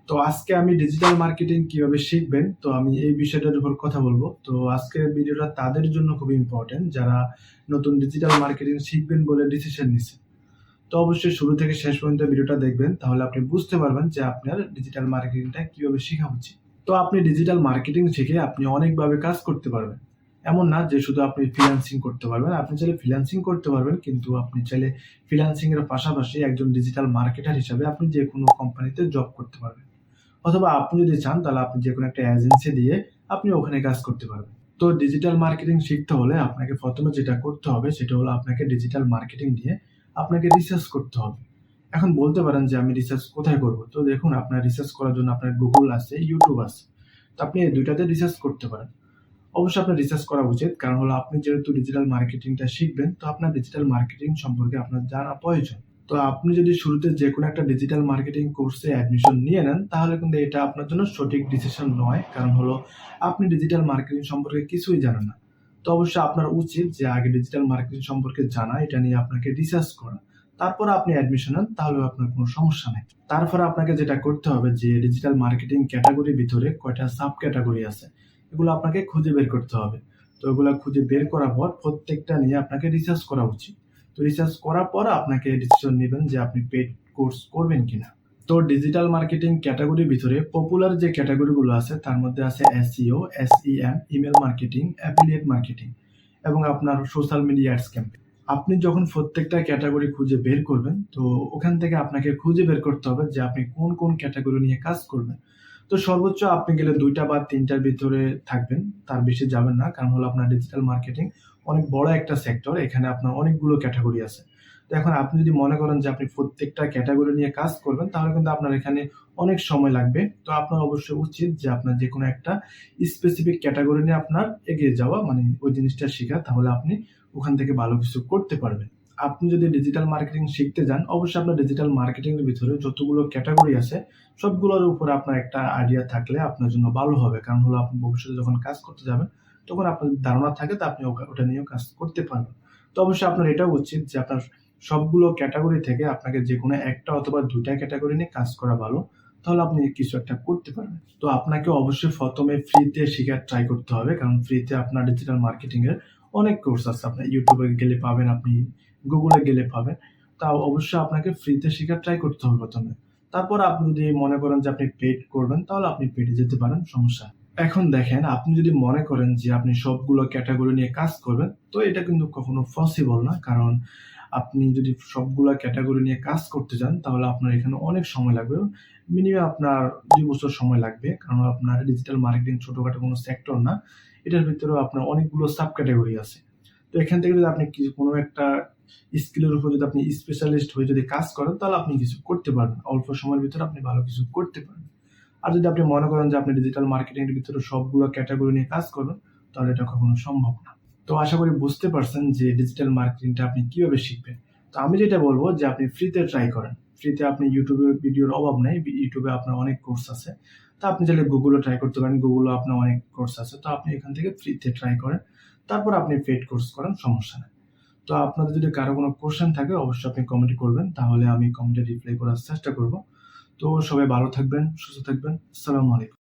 তো আজকে আমি ডিজিটাল মার্কেটিং কিভাবে শিখবেন, তো আমি এই বিষয়টার উপর কথা বলবো। তো আজকের ভিডিওটা তাদের জন্য খুবই ইম্পর্টেন্ট যারা নতুন ডিজিটাল মার্কেটিং শিখবেন বলে ডিসিশন নিছে। তো অবশ্যই শুরু থেকে শেষ পর্যন্ত ভিডিওটা দেখবেন, তাহলে আপনি বুঝতে পারবেন যে আপনার ডিজিটাল মার্কেটিংটা কিভাবে শেখা উচিত। তো আপনি ডিজিটাল মার্কেটিং শিখে আপনি অনেকভাবে কাজ করতে পারবেন। এমন না যে শুধু আপনি ফ্রিল্যান্সিং করতে পারবেন। আপনি চাইলে ফ্রিল্যান্সিং করতে পারবেন, কিন্তু আপনি চাইলে ফ্রিল্যান্সিং এর পাশাপাশি একজন ডিজিটাল মার্কেটার হিসাবে আপনি যেকোনো কোম্পানিতে জব করতে পারবেন। অথবা আপনি যদি চান তাহলে আপনি যেকোনো একটা এজেন্সি দিয়ে আপনি ওখানে কাজ করতে পারবেন। তো ডিজিটাল মার্কেটিং শিখতে হলে আপনাকে ১ম এ যেটা করতে হবে সেটা হলো আপনাকে ডিজিটাল মার্কেটিং নিয়ে আপনাকে রিসার্চ করতে হবে। এখন বলতে পারেন যে আমি রিসার্চ কোথায় করব? তো দেখুন, আপনার রিসার্চ করার জন্য আপনার Google আছে, YouTube আছে। তো আপনি এই ২ টাতে রিসার্চ করতে পারেন। অবশ্যই আপনার রিসার্চ করা উচিত। কারণ হলো আপনি যেহেতু ডিজিটাল মার্কেটিংটা শিখবেন, তো আপনার ডিজিটাল মার্কেটিং সম্পর্কে আপনার জানা প্রয়োজন। তো আপনি যদি শুরুতে যেকোনো একটা ডিজিটাল মার্কেটিং কোর্সে অ্যাডমিশন নিয়ে নেন, তাহলে কিন্তু এটা আপনার জন্য সঠিক ডিসিশন নয়। কারণ হলো আপনি ডিজিটাল মার্কেটিং সম্পর্কে কিছুই জানেন না। তো অবশ্যই আপনার উচিত যে আগে ডিজিটাল মার্কেটিং সম্পর্কে জানা, এটা নিয়ে আপনাকে রিসার্চ করা। তারপর আপনি অ্যাডমিশন নেন, তাহলেও আপনার কোনো সমস্যা নাই। তারপরে আপনাকে যেটা করতে হবে যে ডিজিটাল মার্কেটিং ক্যাটেগরির ভিতরে কয়টা সাব ক্যাটেগরি আছে, এগুলো আপনাকে খুঁজে বের করতে হবে। তো এগুলা খুঁজে বের করার পর প্রত্যেকটা নিয়ে আপনাকে রিসার্চ করা উচিত। তো রিসার্চ করার পর আপনাকে ডিসিশন নিবেন যে আপনি পেইড কোর্স করবেন কিনা। তো ডিজিটাল মার্কেটিং ক্যাটেগরির ভিতরে পপুলার যে ক্যাটেগরিগুলো আছে তার মধ্যে আছে SEO, SEM, email marketing, affiliate marketing এবং আপনার সোশ্যাল মিডিয়া অ্যাডস ক্যাম্পেইন। আপনি যখন প্রত্যেকটা ক্যাটেগরি খুঁজে বের করবেন, তো ওখান থেকে আপনাকে খুঁজে বের করতে হবে যে আপনি কোন ক্যাটেগরি নিয়ে কাজ করবেন। তো সর্বোচ্চ আপনি গেলে ২ টা বা ৩ টার ভিতরে থাকবেন। তার বেশি যাবেন না। কারণ হলো আপনার ডিজিটাল মার্কেটিং অনেক বড় একটা সেক্টর। এখানে আপনার অনেকগুলো ক্যাটেগরি আছে। তো এখন আপনি যদি মনে করেন যে আপনি প্রত্যেকটা ক্যাটেগরি নিয়ে কাজ করবেন, তাহলে কিন্তু আপনার এখানে অনেক সময় লাগবে। তো আপনার অবশ্যই উচিত যে আপনার যেকোনো একটা স্পেসিফিক ক্যাটেগরি নিয়ে আপনার এগিয়ে যাওয়া, মানে ওই জিনিসটা শিখা। তাহলে আপনি ওখান থেকে ভালো কিছু করতে পারবেন। আপনি যদি ডিজিটাল মার্কেটিং শিখতে যান, অবশ্যই আপনার ডিজিটাল মার্কেটিং এর ভিতরে যতগুলো ক্যাটেগরি আছে সবগুলোর উপরে আপনার একটা আইডিয়া থাকলে আপনার জন্য ভালো হবে। কারণ হলো আপনি ভবিষ্যতে যখন কাজ করতে যাবেন, তখন আপনার ধারণা থাকে, তো আপনি ওটা নিয়েও কাজ করতে পারবেন। তো অবশ্যই আপনার এটাও উচিত যে আপনার সবগুলো ক্যাটেগরি থেকে আপনাকে যেকোনো ১ টা অথবা ২ টা ক্যাটেগরি নিয়ে কাজ করা ভালো। তাহলে আপনি কিছু একটা করতে পারবেন। তো আপনাকে অবশ্যই ১ম এ ফ্রিতে শিখার ট্রাই করতে হবে। কারণ ফ্রিতে আপনার ডিজিটাল মার্কেটিং এর অনেক কোর্স আছে। আপনি YouTube এ গেলে পাবেন, আপনি Google এ গেলে পাবেন। তা অবশ্যই আপনাকে ফ্রিতে শিখার ট্রাই করতে হবে ১ম এ। তারপর আপনি যদি মনে করেন যে আপনি পেইড করবেন, তাহলে আপনি পেইড এ যেতে পারেন, সমস্যা নেই। এখন দেখেন, আপনি যদি মনে করেন যে আপনি সবগুলো ক্যাটেগরি নিয়ে কাজ করবেন, তো এটা কিন্তু কখনো পসিবল না। কারণ আপনি যদি সবগুলা ক্যাটেগরি নিয়ে কাজ করতে যান, তাহলে আপনার এখানে অনেক সময় লাগবে। মিনিমাম আপনার ২ বছর সময় লাগবে। কারণ আপনার ডিজিটাল মার্কেটিং ছোটখাটো কোনো সেক্টর না। এটার ভিতরেও আপনার অনেকগুলো সাব ক্যাটেগরি আছে। তো এখান থেকে যদি আপনি কোনো একটা স্কিলের উপর যদি আপনি স্পেশালিস্ট হয়ে যদি কাজ করেন, তাহলে আপনি কিছু করতে পারবেন। অল্প সময়ের ভিতরে আপনি ভালো কিছু করতে পারবেন। আর যদি আপনি মনে করেন যে আপনি ডিজিটাল মার্কেটিং এর ভিতরে সবগুলো ক্যাটেগরি নিয়ে কাজ করবেন, তাহলে এটা কখনো সম্ভব না। তো আশা করি বুঝতে পারছেন যে ডিজিটাল মার্কেটিংটা আপনি কিভাবে শিখবেন। তো আমি যেটা বলব যে আপনি ফ্রিতে ট্রাই করেন। ফ্রিতে আপনি YouTube এ ভিডিওর অভাব নাই। YouTube এ আপনার অনেক কোর্স আছে। তো আপনি চাইলে Google এও ট্রাই করতে পারেন। Google এও আপনার অনেক কোর্স আছে। তো আপনি এখান থেকে ফ্রিতে ট্রাই করেন। তারপর আপনি পেইড কোর্স করেন, সমস্যা নাই। তো আপনাদের যদি কারো কোনো কোয়েশ্চেন থাকে, অবশ্যই আপনি কমেন্টে করবেন। তাহলে আমি কমেন্টে রিপ্লাই করার চেষ্টা করব। তো সবাই ভালো থাকবেন, সুস্থ থাকবেন। আসসালামু আলাইকুম।